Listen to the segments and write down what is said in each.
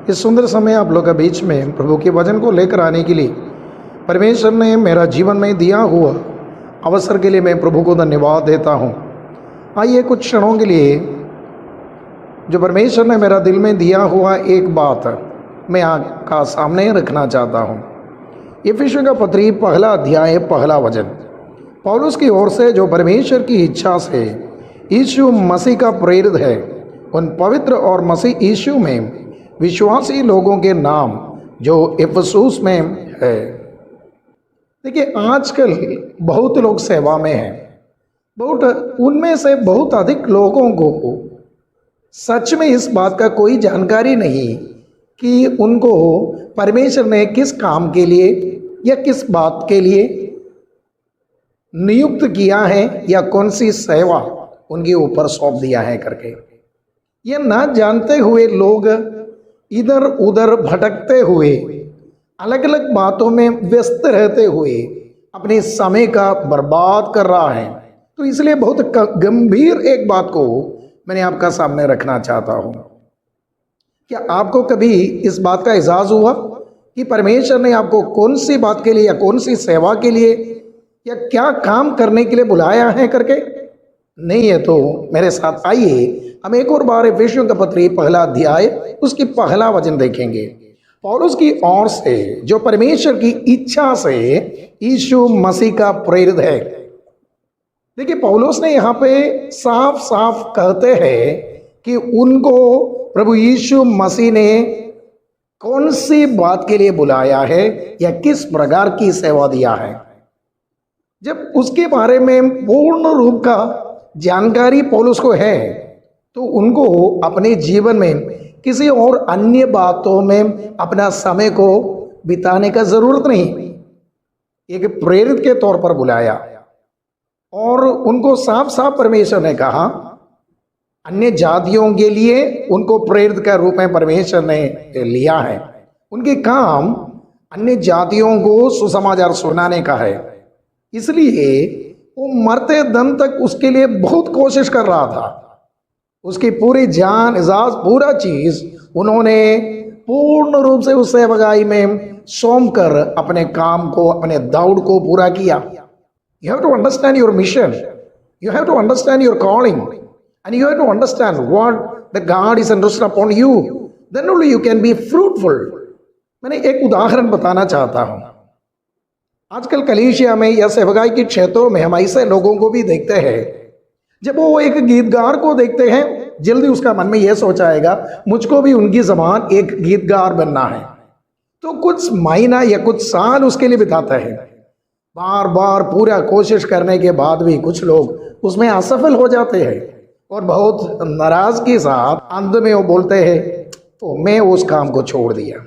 इस सुंदर समय आप लोग के बीच में प्रभु के वचन को लेकर आने के लिए परमेश्वर ने मेरा जीवन में दिया हुआ अवसर के लिए मैं प्रभु को धन्यवाद देता हूँ। आइए कुछ क्षणों के लिए जो परमेश्वर ने मेरा दिल में दिया हुआ एक बात मैं आपका सामने रखना चाहता हूँ। इफिसियों का पत्री पहला अध्याय पहला वचन पौलुस की ओर से जो परमेश्वर की इच्छा से यीशु मसीह का प्रेरित है, उन पवित्र और मसीह यीशु में विश्वासी लोगों के नाम जो इफिसुस में है। देखिए, आजकल बहुत लोग सेवा में हैं, उनमें से बहुत अधिक लोगों को सच में इस बात का कोई जानकारी नहीं कि उनको परमेश्वर ने किस काम के लिए या किस बात के लिए नियुक्त किया है या कौन सी सेवा उनके ऊपर सौंप दिया है करके। ये ना जानते हुए लोग इधर उधर भटकते हुए अलग अलग बातों में व्यस्त रहते हुए अपने समय का बर्बाद कर रहा है। तो इसलिए बहुत गंभीर एक बात को मैंने आपका सामने रखना चाहता हूँ। क्या आपको कभी इस बात का एहसास हुआ कि परमेश्वर ने आपको कौन सी बात के लिए या कौन सी सेवा के लिए या क्या काम करने के लिए बुलाया है करके? नहीं है तो मेरे साथ आइए हम एक और बार इफिसियों का पत्री पहला अध्याय उसकी पहला वचन देखेंगे। पौलुस की ओर से जो परमेश्वर की इच्छा से यीशु मसीह का प्रेरित है। देखिए, पौलुस ने यहाँ पे साफ साफ कहते हैं कि उनको प्रभु यीशु मसीह ने कौन सी बात के लिए बुलाया है या किस प्रकार की सेवा दिया है। जब उसके बारे में पूर्ण रूप का जानकारी पौलुस को है तो उनको अपने जीवन में किसी और अन्य बातों में अपना समय को बिताने का जरूरत नहीं। एक प्रेरित के तौर पर बुलाया और उनको साफ साफ परमेश्वर ने कहा, अन्य जातियों के लिए उनको प्रेरित के रूप में परमेश्वर ने लिया है। उनके काम अन्य जातियों को सुसमाचार सुनाने का है। इसलिए वो मरते दम तक उसके लिए बहुत कोशिश कर रहा था। उसकी पूरी जान इजाज पूरा चीज उन्होंने पूर्ण रूप से उस सेवकाई में सौंप कर अपने काम को, अपने दौड़ को पूरा किया। You have to understand your mission, you have to understand your calling and you have to understand what the God is entrusted upon you, then only you can be fruitful. मैंने एक उदाहरण बताना चाहता हूं। आजकल कलीसिया में या सेवकाई के क्षेत्रों में हम ऐसे लोगों को भी देखते हैं, जब वो एक गीतकार को देखते हैं जल्दी उसका मन में यह सोच आएगा मुझको भी उनकी समान एक गीतकार बनना है। तो कुछ महीना या कुछ साल उसके लिए बिताता है। बार बार पूरा कोशिश करने के बाद भी कुछ लोग उसमें असफल हो जाते हैं और बहुत नाराज के साथ अंत में वो बोलते हैं तो मैं उस काम को छोड़ दिया।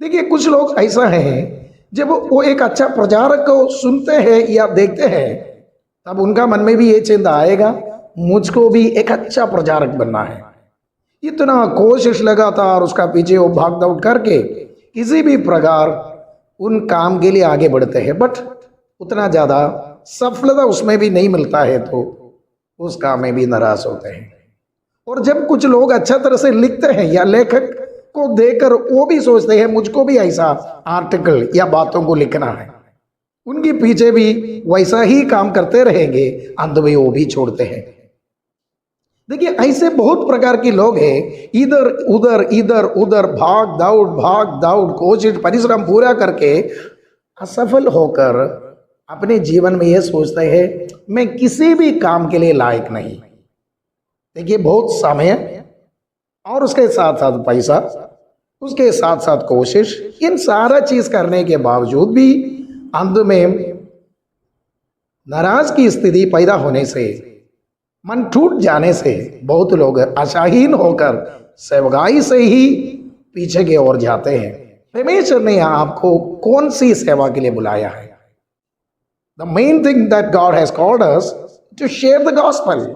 देखिए, कुछ लोग ऐसा है जब वो एक अच्छा प्रचारक को सुनते हैं या देखते हैं तब उनका मन में भी ये चिंता आएगा मुझको भी एक अच्छा प्रचारक बनना है। इतना कोशिश लगातार उसका पीछे वो भाग दौड़ करके किसी भी प्रकार उन काम के लिए आगे बढ़ते हैं, बट उतना ज़्यादा सफलता उसमें भी नहीं मिलता है तो उस काम में भी नाराज होते हैं। और जब कुछ लोग अच्छा तरह से लिखते हैं या लेखक को देखकर वो भी सोचते हैं मुझको भी ऐसा आर्टिकल या बातों को लिखना है, उनके पीछे भी वैसा ही काम करते रहेंगे, अंत में वो भी छोड़ते हैं। देखिए, ऐसे बहुत प्रकार के लोग हैं, इधर उधर भाग दौड़ कोशिश परिश्रम पूरा करके असफल होकर अपने जीवन में यह सोचते हैं मैं किसी भी काम के लिए लायक नहीं। देखिए, बहुत समय और उसके साथ साथ पैसा, उसके साथ साथ कोशिश, इन सारा चीज करने के बावजूद भी अंत में नाराज की स्थिति पैदा होने से, मन टूट जाने से बहुत लोग आशाहीन होकर सेवकाई से ही पीछे की ओर जाते हैं। परमेश्वर ने आपको कौन सी सेवा के लिए बुलाया है? The main thing that God has called us to share the gospel.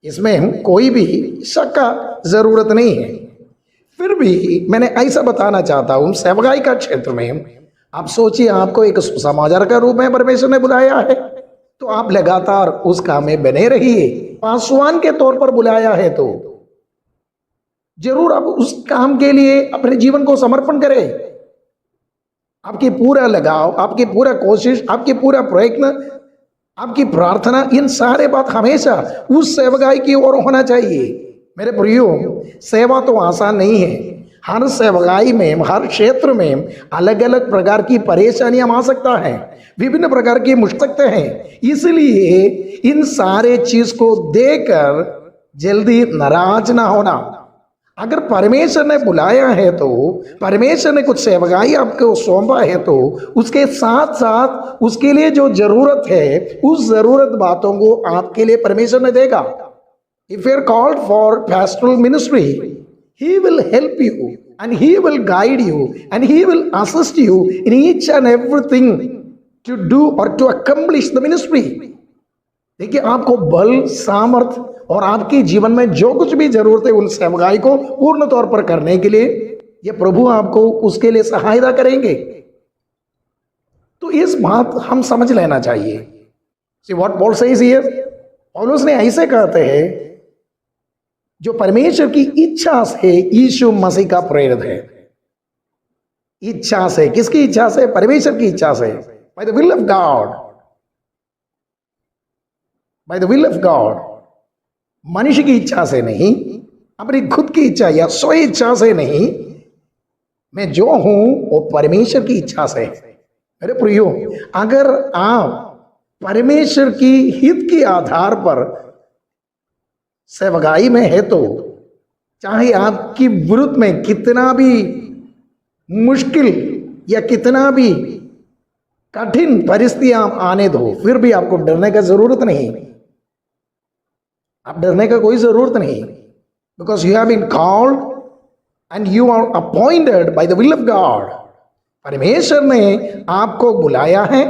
इसमें कोई भी शक का जरूरत नहीं है। फिर भी मैंने ऐसा बताना चाहता हूं, सेवकाई का क्षेत्र में आप सोचिए आपको एक सुसमाचार का रूप में परमेश्वर ने बुलाया है तो आप लगातार उस काम में बने रहिए। पासवान के तौर पर बुलाया है तो जरूर आप उस काम के लिए अपने जीवन को समर्पण करें। आपकी पूरा लगाव, आपकी पूरा कोशिश, आपकी पूरा प्रयत्न, आपकी प्रार्थना, इन सारे बात हमेशा उस सेवकाई की ओर होना चाहिए। मेरे प्रियो, सेवा तो आसान नहीं है। हर सेवकाई में, हर क्षेत्र में अलग अलग प्रकार की परेशानियां आ सकता है, विभिन्न प्रकार की मुश्किलें हैं। इसलिए इन सारे चीज को देकर जल्दी नाराज ना होना। अगर परमेश्वर ने बुलाया है तो, परमेश्वर ने कुछ सेवकाई आपको सौंपा है तो उसके साथ साथ उसके लिए जो जरूरत है, उस जरूरत बातों को आपके लिए परमेश्वर ने देगा। If you are called for pastoral ministry, He will help you and He will guide you and He will assist you in each and everything to do or to accomplish the ministry. देखिए, आपको बल, सामर्थ और आपके जीवन में जो कुछ भी जरूरत है उन सेवकाई को पूर्ण तौर पर करने के लिए ये प्रभु आपको उसके लिए सहायता करेंगे। तो इस बात हम समझ लेना चाहिए। See what Paul says here? पौलुस ने ऐसे कहते हैं, जो परमेश्वर की इच्छा से यीशु मसीह का प्रेरित है। इच्छा से, किसकी इच्छा से? परमेश्वर की इच्छा से। Bye the will of God, bye the will of God. मनुष्य की इच्छा से नहीं, अपनी खुद की इच्छा या स्व इच्छा से नहीं, मैं जो हूं वो परमेश्वर की इच्छा से। मेरे प्रियो, अगर आप परमेश्वर की हित के आधार पर सेवकाई में है तो चाहे आपकी विरुद्ध में कितना भी मुश्किल या कितना भी कठिन परिस्थितियां आने दो, फिर भी आपको डरने का जरूरत नहीं। आप डरने का कोई जरूरत नहीं, because you have been called and you are appointed by the will of God. परमेश्वर ने आपको बुलाया है,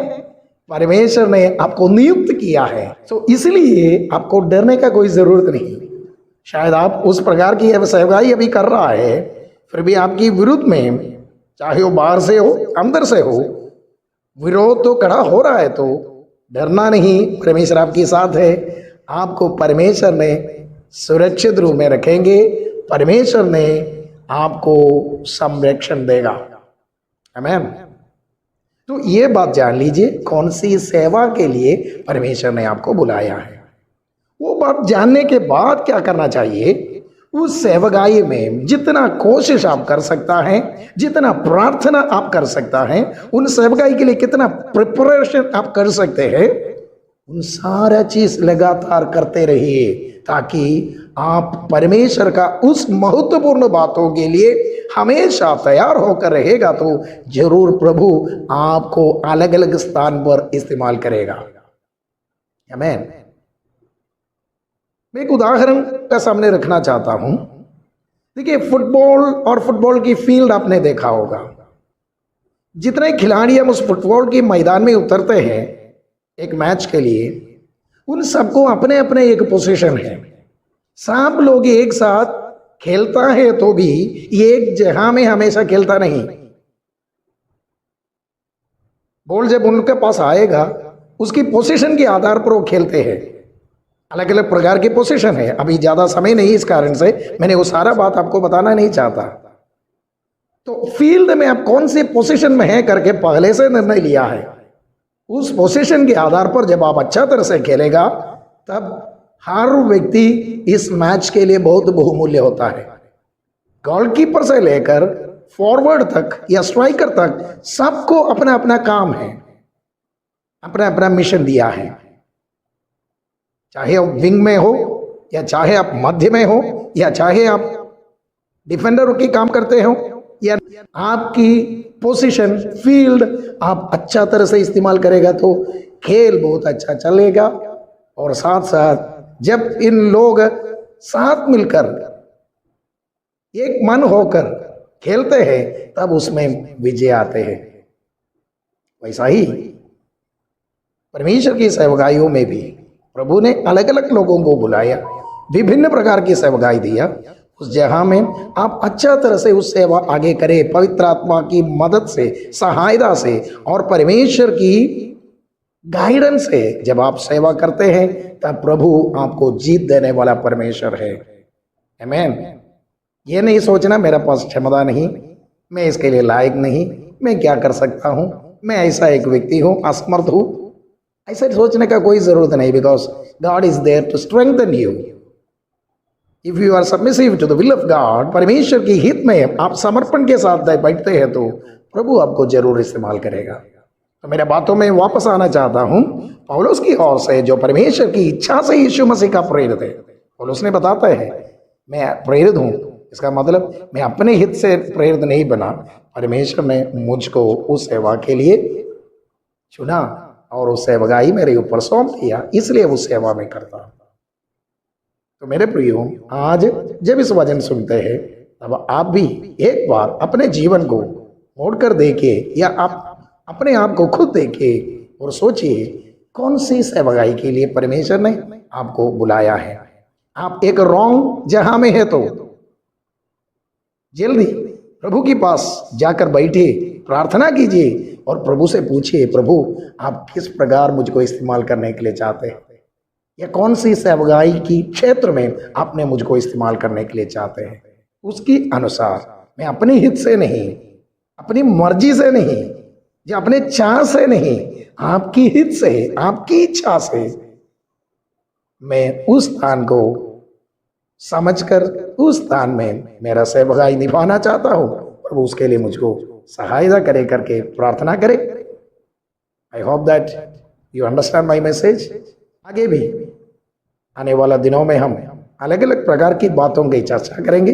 परमेश्वर ने आपको नियुक्त किया है। तो इसलिए आपको डरने का कोई जरूरत नहीं। शायद आप उस प्रकार की सेवकाई अभी कर रहा है, फिर भी आपकी विरुद्ध में, चाहे वो बाहर से हो अंदर से हो, विरोध तो खड़ा हो रहा है, तो डरना नहीं। परमेश्वर आपके साथ है, आपको परमेश्वर ने सुरक्षित रूप में रखेंगे, परमेश्वर ने आपको संरक्षण देगा। आमीन। तो ये बात जान लीजिए, कौन सी सेवा के लिए परमेश्वर ने आपको बुलाया है। वो बात जानने के बाद क्या करना चाहिए? उस सेवकाई में जितना कोशिश आप कर सकता है, जितना प्रार्थना आप कर सकता है, उन सेवकाई के लिए कितना प्रिपरेशन आप कर सकते हैं, उन सारा चीज लगातार करते रहिए, ताकि आप परमेश्वर का उस महत्वपूर्ण बातों के लिए हमेशा तैयार होकर रहेगा। तो जरूर प्रभु आपको अलग अलग स्थान पर इस्तेमाल करेगा। आमीन। मैं एक उदाहरण का सामने रखना चाहता हूं। देखिए, फुटबॉल और फुटबॉल की फील्ड आपने देखा होगा। जितने खिलाड़ी हम उस फुटबॉल के मैदान में उतरते हैं एक मैच के लिए, उन सबको अपने अपने एक पोजीशन है। सब लोग एक साथ खेलता है तो भी एक जगह में हमेशा खेलता नहीं। बॉल जब उनके पास आएगा, उसकी पोजीशन के आधार पर वो खेलते हैं। अलग अलग प्रकार की पोजीशन है। अभी ज्यादा समय नहीं, इस कारण से मैंने वो सारा बात आपको बताना नहीं चाहता। तो फील्ड में आप कौन सी पोजीशन में है करके पहले से निर्णय लिया है। उस पोजीशन के आधार पर जब आप अच्छा तरह से खेलेगा, तब हर व्यक्ति इस मैच के लिए बहुत बहुमूल्य होता है। गोलकीपर से लेकर फॉरवर्ड तक या स्ट्राइकर तक सबको अपना अपना काम है, अपना अपना मिशन दिया है। चाहे आप विंग में हो, या चाहे आप मध्य में हो, या चाहे आप डिफेंडर की काम करते हो, या आपकी पोजीशन फील्ड आप अच्छा तरह से इस्तेमाल करेगा तो खेल बहुत अच्छा चलेगा। और साथ साथ जब इन लोग साथ मिलकर एक मन होकर खेलते हैं, तब उसमें विजय आते हैं। वैसा ही परमेश्वर की सेवकाइयों में भी प्रभु ने अलग अलग लोगों को बुलाया, विभिन्न प्रकार की सेवकाई दिया। उस जगह में आप अच्छा तरह से उस सेवा आगे करें, पवित्र आत्मा की मदद से, सहायता से और परमेश्वर की गाइडेंस से जब आप सेवा करते हैं, तब प्रभु आपको जीत देने वाला परमेश्वर है। आमीन। ये नहीं सोचना मेरे पास क्षमता नहीं, मैं इसके लिए लायक नहीं, मैं क्या कर सकता हूँ, मैं ऐसा एक व्यक्ति हूँ, असमर्थ हूँ। ऐसा सोचने का कोई जरूरत नहीं, because God is there to strengthen you. If you are submissive to the will of God, परमेश्वर की हित में आप समर्पण के साथ बैठते हैं तो प्रभु आपको जरूर इस्तेमाल करेगा। तो मेरे बातों में वापस आना चाहता हूं पौलुस की ओर से, जो परमेश्वर की इच्छा से यीशु मसीह का प्रेरित है। पौलुस ने बताता है मैं प्रेरित हूं, इसका मतलब मैं अपने हित से प्रेरित नहीं बना, परमेश्वर ने मुझको उस सेवा के लिए चुना और उस सेवगाई मेरे ऊपर सौंप दिया, इसलिए उस सेवा में करता। तो मेरे प्रियो, आज जब इस वचन सुनते हैं तब आप भी एक बार अपने जीवन को मोड़कर देखिए, या आप अपने आप को खुद देखिए और सोचिए कौन सी सेवगाई के लिए परमेश्वर ने आपको बुलाया है। आप एक रॉन्ग जहां में है तो जल्दी प्रभु के पास जाकर बैठे, प्रार्थना कीजिए और प्रभु से पूछिए, प्रभु आप किस प्रकार मुझको इस्तेमाल करने के लिए चाहते हैं, या कौन सी सेवगाई की क्षेत्र में आपने मुझको इस्तेमाल करने के लिए चाहते हैं। उसकी अनुसार मैं अपने हित से नहीं, अपनी मर्जी से नहीं, या अपने चाह से नहीं, आपकी हित से, आपकी इच्छा से मैं उस स्थान को समझकर उस स्थान में मेरा सेवगाई निभाना चाहता हूं। प्रभु उसके लिए मुझको सहायता करे करके प्रार्थना करे। I hope that you understand my message. आगे भी आने वाला दिनों में हम अलग अलग प्रकार की बातों की चर्चा करेंगे।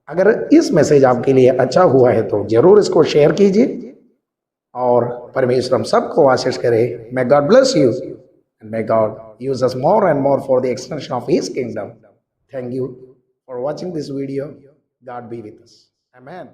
अगर इस मैसेज आपके लिए अच्छा हुआ है तो जरूर इसको शेयर कीजिए और परमेश्वर हम सबको आशीष करे। May God bless you and may God use us more and more for the extension of his kingdom. Thank you for watching this video. God be with us. Amen.